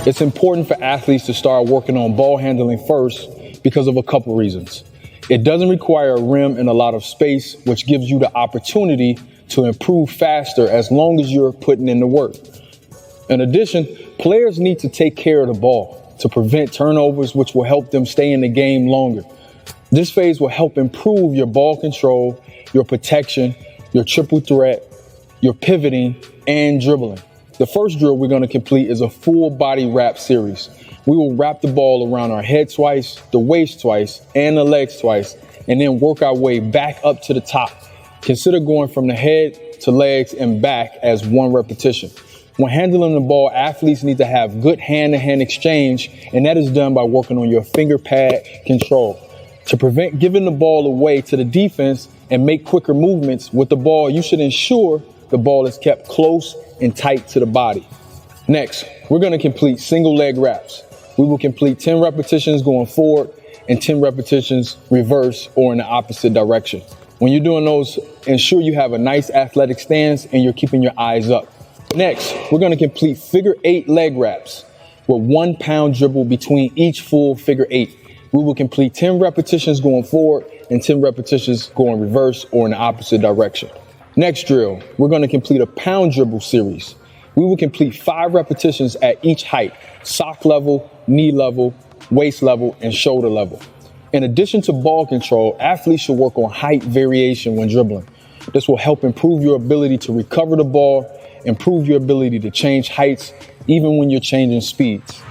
It's important for athletes to start working on ball handling first because of a couple reasons. It doesn't require a rim and a lot of space, which gives you the opportunity to improve faster as long as you're putting in the work. In addition, players need to take care of the ball to prevent turnovers, which will help them stay in the game longer. This phase will help improve your ball control, your protection, your triple threat, your pivoting, and dribbling. The first drill we're going to complete is a full body wrap series. We will wrap the ball around our head twice, the waist twice, and the legs twice, and then work our way back up to the top. Consider going from the head to legs and back as one repetition. When handling the ball, athletes need to have good hand-to-hand exchange, and that is done by working on your finger pad control. To prevent giving the ball away to the defense and make quicker movements with the ball, you should ensure the ball is kept close and tight to the body. Next, we're going to complete single leg wraps. We will complete 10 repetitions going forward and 10 repetitions reverse or in the opposite direction. When you're doing those, ensure you have a nice athletic stance and you're keeping your eyes up. Next, we're going to complete figure 8 leg wraps with 1 pound dribble between each full figure 8. We will complete 10 repetitions going forward and 10 repetitions going reverse or in the opposite direction. Next drill, we're going to complete a pound dribble series. We will complete 5 repetitions at each height: sock level, knee level, waist level, and shoulder level. In addition to ball control, athletes should work on height variation when dribbling. This will help improve your ability to recover the ball, improve your ability to change heights, even when you're changing speeds.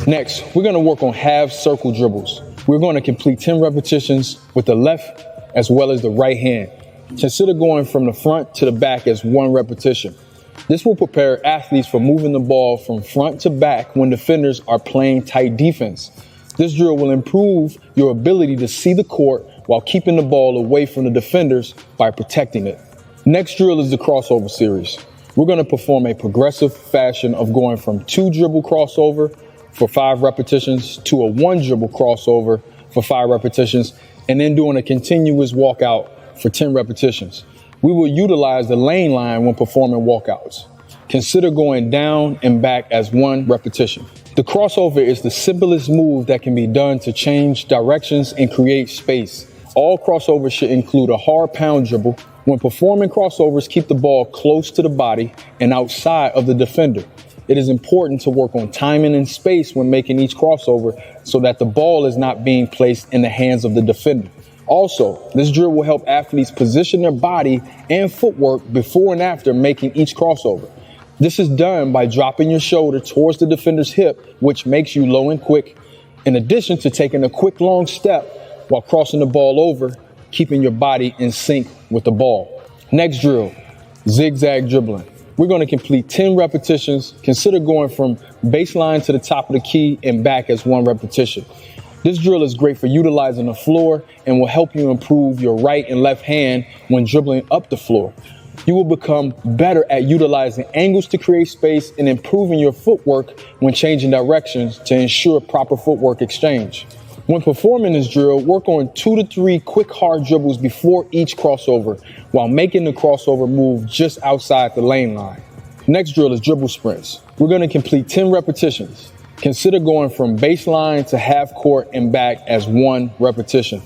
Next, we're going to work on half circle dribbles. We're going to complete 10 repetitions with the left as well as the right hand. Consider going from the front to the back as one repetition. This will prepare athletes for moving the ball from front to back when defenders are playing tight defense. This drill will improve your ability to see the court while keeping the ball away from the defenders by protecting it. Next drill is the crossover series. We're going to perform a progressive fashion of going from 2 dribble crossover for 5 repetitions to a 1 dribble crossover for 5 repetitions, and then doing a continuous walkout for 10 repetitions. We will utilize the lane line when performing walkouts. Consider going down and back as 1 repetition. The crossover is the simplest move that can be done to change directions and create space. All crossovers should include a hard pound dribble. When performing crossovers, keep the ball close to the body and outside of the defender. It is important to work on timing and space when making each crossover so that the ball is not being placed in the hands of the defender. Also, this drill will help athletes position their body and footwork before and after making each crossover. This is done by dropping your shoulder towards the defender's hip, which makes you low and quick, in addition to taking a quick long step while crossing the ball over, keeping your body in sync with the ball. Next drill, zigzag dribbling. We're going to complete 10 repetitions. Consider going from baseline to the top of the key and back as 1 repetition. This drill is great for utilizing the floor and will help you improve your right and left hand when dribbling up the floor. You will become better at utilizing angles to create space and improving your footwork when changing directions to ensure proper footwork exchange. When performing this drill, work on 2 to 3 quick hard dribbles before each crossover while making the crossover move just outside the lane line. Next drill is dribble sprints. We're going to complete 10 repetitions. Consider going from baseline to half court and back as 1 repetition.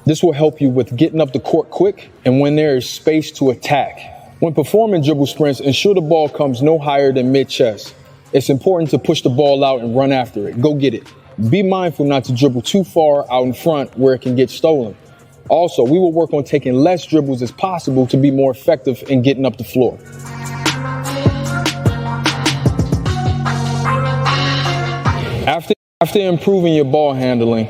This will help you with getting up the court quick and when there is space to attack. When performing dribble sprints, ensure the ball comes no higher than mid-chest. It's important to push the ball out and run after it. Go get it. Be mindful not to dribble too far out in front where it can get stolen. Also, we will work on taking less dribbles as possible to be more effective in getting up the floor. After improving your ball handling,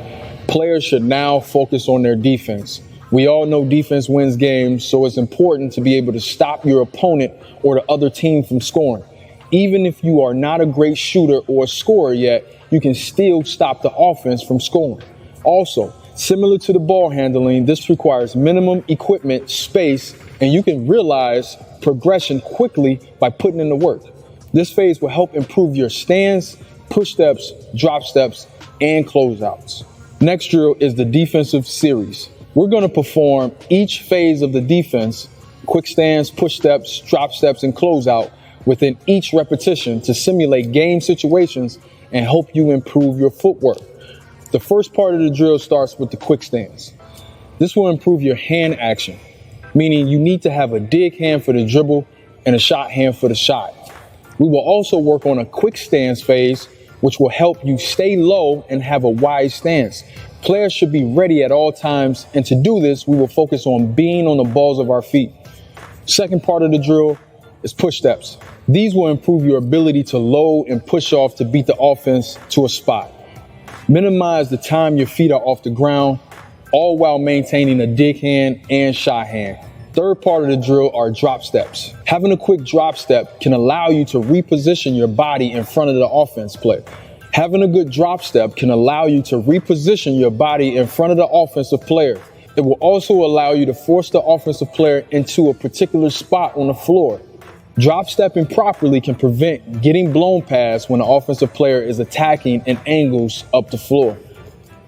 players should now focus on their defense. We all know defense wins games, so it's important to be able to stop your opponent or the other team from scoring. Even if you are not a great shooter or a scorer yet, you can still stop the offense from scoring. Also, similar to the ball handling, this requires minimum equipment, space, and you can realize progression quickly by putting in the work. This phase will help improve your stance, push steps, drop steps, and closeouts. Next drill is the defensive series. We're going to perform each phase of the defense quick stands, push steps, drop steps, and closeout within each repetition to simulate game situations and help you improve your footwork. The first part of the drill starts with the quick stands. This will improve your hand action, meaning you need to have a dig hand for the dribble and a shot hand for the shot. We will also work on a quick stance phase, which will help you stay low and have a wide stance. Players should be ready at all times, and to do this, we will focus on being on the balls of our feet. Second part of the drill is push steps. These will improve your ability to load and push off to beat the offense to a spot. Minimize the time your feet are off the ground, all while maintaining a dig hand and shot hand. Third part of the drill are drop steps. Having a quick drop step can allow you to reposition your body in front of the offense player. Having a good drop step can allow you to reposition your body in front of the offensive player. It will also allow you to force the offensive player into a particular spot on the floor. Drop stepping properly can prevent getting blown past when the offensive player is attacking in angles up the floor.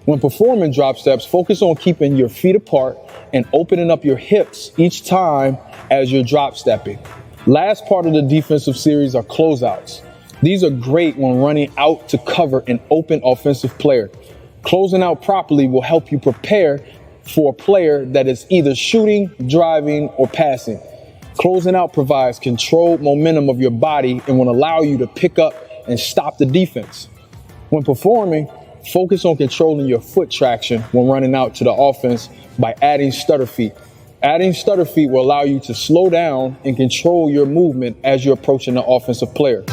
When performing drop steps, focus on keeping your feet apart and opening up your hips each time as you're drop stepping. Last part of the defensive series are closeouts. These are great when running out to cover an open offensive player. Closing out properly will help you prepare for a player that is either shooting, driving, or passing. Closing out provides controlled momentum of your body and will allow you to pick up and stop the defense. When performing, focus on controlling your foot traction when running out to the offense by adding stutter feet. Adding stutter feet will allow you to slow down and control your movement as you're approaching the offensive player.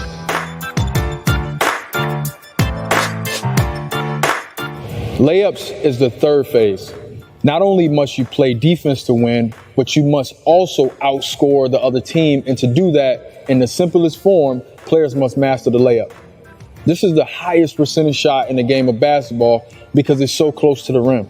Layups is the third phase. Not only must you play defense to win, but you must also outscore the other team. And to do that in the simplest form, players must master the layup. This is the highest percentage shot in the game of basketball because it's so close to the rim.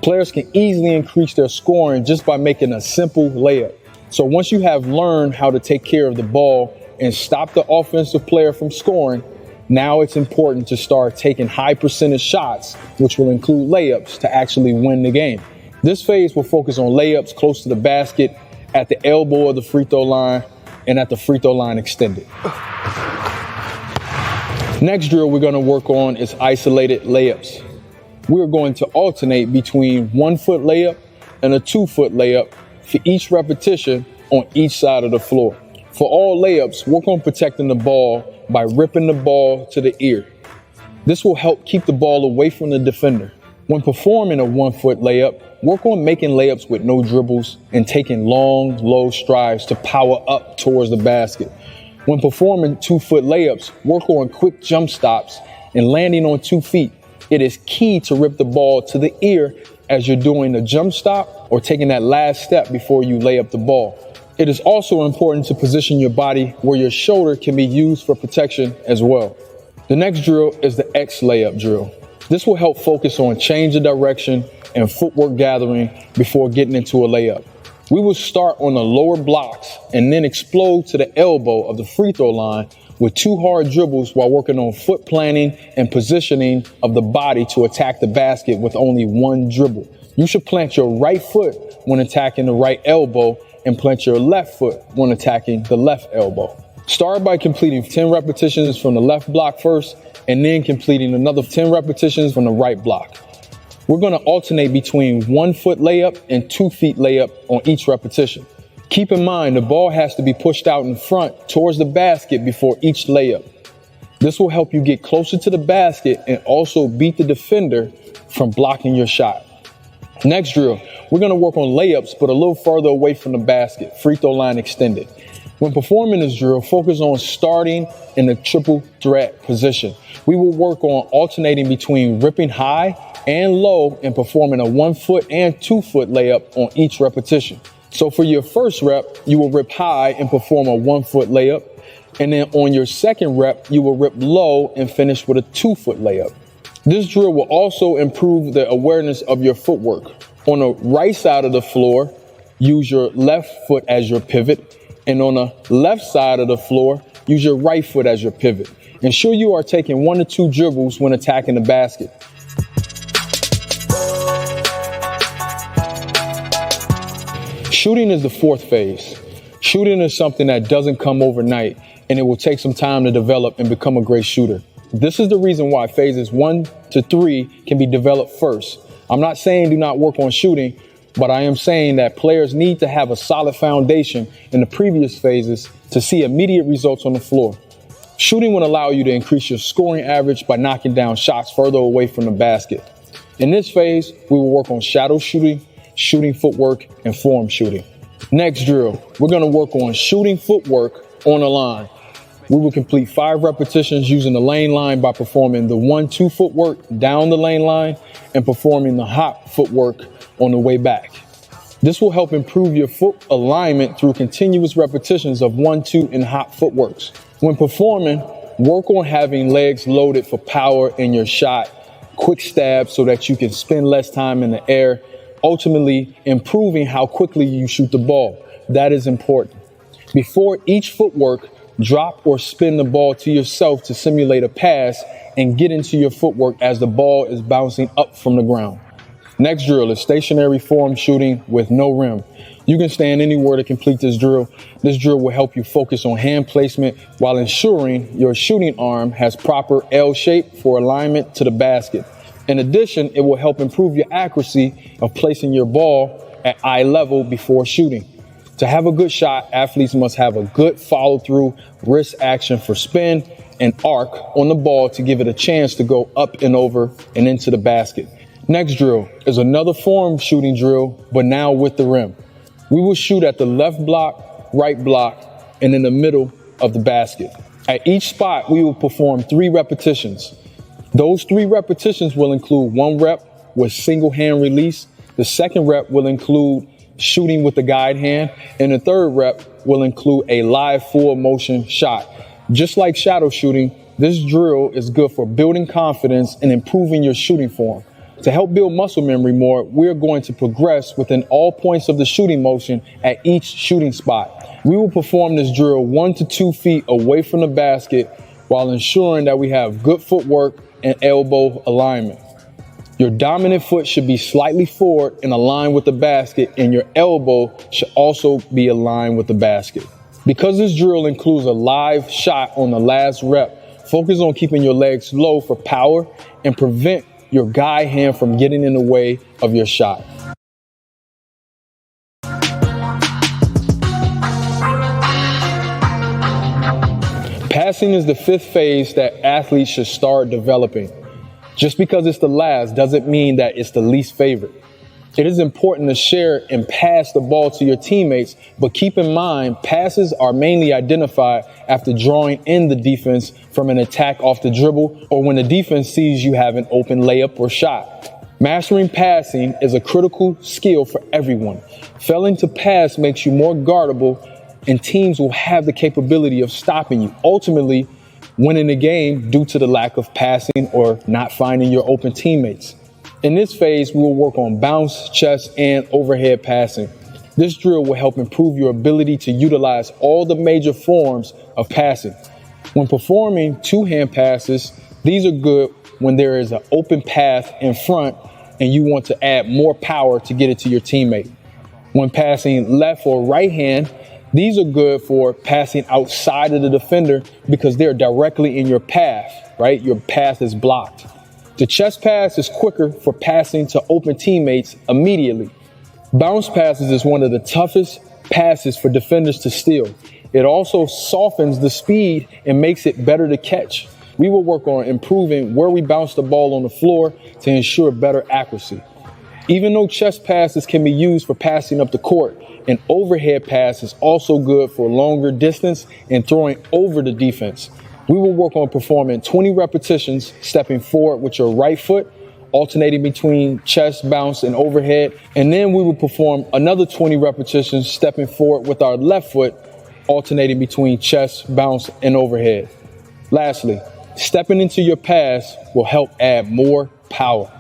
Players can easily increase their scoring just by making a simple layup. So once you have learned how to take care of the ball and stop the offensive player from scoring, now it's important to start taking high percentage shots, which will include layups, to actually win the game. This phase will focus on layups close to the basket, at the elbow of the free throw line, and at the free throw line extended. Next drill we're going to work on is isolated layups. We're going to alternate between 1 foot layup and a 2 foot layup for each repetition on each side of the floor. For all layups, work on protecting the ball by ripping the ball to the ear. This will help keep the ball away from the defender. When performing a 1 foot layup, work on making layups with no dribbles and taking long, low strides to power up towards the basket. When performing 2 foot layups, work on quick jump stops and landing on 2 feet. It is key to rip the ball to the ear as you're doing a jump stop or taking that last step before you lay up the ball. It is also important to position your body where your shoulder can be used for protection as well. The next drill is the X layup drill. This will help focus on change of direction and footwork gathering before getting into a layup. We will start on the lower blocks and then explode to the elbow of the free throw line with 2 hard dribbles while working on foot planning and positioning of the body to attack the basket with only 1 dribble. You should plant your right foot when attacking the right elbow and plant your left foot when attacking the left elbow. Start by completing 10 repetitions from the left block first and then completing another 10 repetitions from the right block. We're going to alternate between 1 foot layup and 2 feet layup on each repetition. Keep in mind the ball has to be pushed out in front towards the basket before each layup. This will help you get closer to the basket and also beat the defender from blocking your shot. Next drill, we're going to work on layups but a little further away from the basket, free throw line extended. When performing this drill, focus on starting in the triple threat position. We will work on alternating between ripping high and low and performing a 1 foot and 2 foot layup on each repetition. So for your first rep, you will rip high and perform a 1 foot layup. And then on your second rep, you will rip low and finish with a 2 foot layup. This drill will also improve the awareness of your footwork. On the right side of the floor, use your left foot as your pivot. And on the left side of the floor, use your right foot as your pivot. Ensure you are taking 1 to 2 dribbles when attacking the basket. Shooting is the fourth phase. Shooting is something that doesn't come overnight, and it will take some time to develop and become a great shooter. This is the reason why phases 1 to 3 can be developed first. I'm not saying do not work on shooting, but I am saying that players need to have a solid foundation in the previous phases to see immediate results on the floor. Shooting will allow you to increase your scoring average by knocking down shots further away from the basket. In this phase, we will work on shadow shooting, shooting footwork, and form shooting. Next drill, we're going to work on shooting footwork on the line. We will complete 5 repetitions using the lane line by performing the 1-2 footwork down the lane line and performing the hop footwork on the way back. This will help improve your foot alignment through continuous repetitions of 1-2 and hop footworks. When performing, work on having legs loaded for power in your shot, quick stabs so that you can spend less time in the air, ultimately improving how quickly you shoot the ball. That is important. Before each footwork, drop or spin the ball to yourself to simulate a pass and get into your footwork as the ball is bouncing up from the ground. Next drill is stationary form shooting with no rim. You can stand anywhere to complete this drill. This drill will help you focus on hand placement while ensuring your shooting arm has proper L shape for alignment to the basket. In addition, it will help improve your accuracy of placing your ball at eye level before shooting. To have a good shot, athletes must have a good follow-through wrist action for spin and arc on the ball to give it a chance to go up and over and into the basket. Next drill is another form shooting drill, but now with the rim. We will shoot at the left block, right block, and in the middle of the basket. At each spot, we will perform 3 repetitions. Those 3 repetitions will include 1 rep with single hand release. The second rep will include shooting with the guide hand, and the third rep will include a live full motion shot. Just like shadow shooting, this drill is good for building confidence and improving your shooting form. To help build muscle memory more, we're going to progress within all points of the shooting motion at each shooting spot. We will perform this drill 1 to 2 feet away from the basket while ensuring that we have good footwork and elbow alignment. Your dominant foot should be slightly forward and aligned with the basket, and your elbow should also be aligned with the basket. Because this drill includes a live shot on the last rep, focus on keeping your legs low for power and prevent your guide hand from getting in the way of your shot. Passing is the 5th phase that athletes should start developing. Just because it's the last doesn't mean that it's the least favorite. It is important to share and pass the ball to your teammates, but keep in mind, passes are mainly identified after drawing in the defense from an attack off the dribble or when the defense sees you have an open layup or shot. Mastering passing is a critical skill for everyone. Failing to pass makes you more guardable, and teams will have the capability of stopping you, ultimately winning the game due to the lack of passing or not finding your open teammates. In this phase, we will work on bounce, chest, and overhead passing. This drill will help improve your ability to utilize all the major forms of passing. When performing 2-hand passes, these are good when there is an open path in front and you want to add more power to get it to your teammate. When passing left or right hand, these are good for passing outside of the defender because they're directly in your path, right? Your path is blocked. The chest pass is quicker for passing to open teammates immediately. Bounce passes is one of the toughest passes for defenders to steal. It also softens the speed and makes it better to catch. We will work on improving where we bounce the ball on the floor to ensure better accuracy. Even though chest passes can be used for passing up the court, an overhead pass is also good for longer distance and throwing over the defense. We will work on performing 20 repetitions, stepping forward with your right foot, alternating between chest, bounce, and overhead. And then we will perform another 20 repetitions, stepping forward with our left foot, alternating between chest, bounce, and overhead. Lastly, stepping into your pass will help add more power.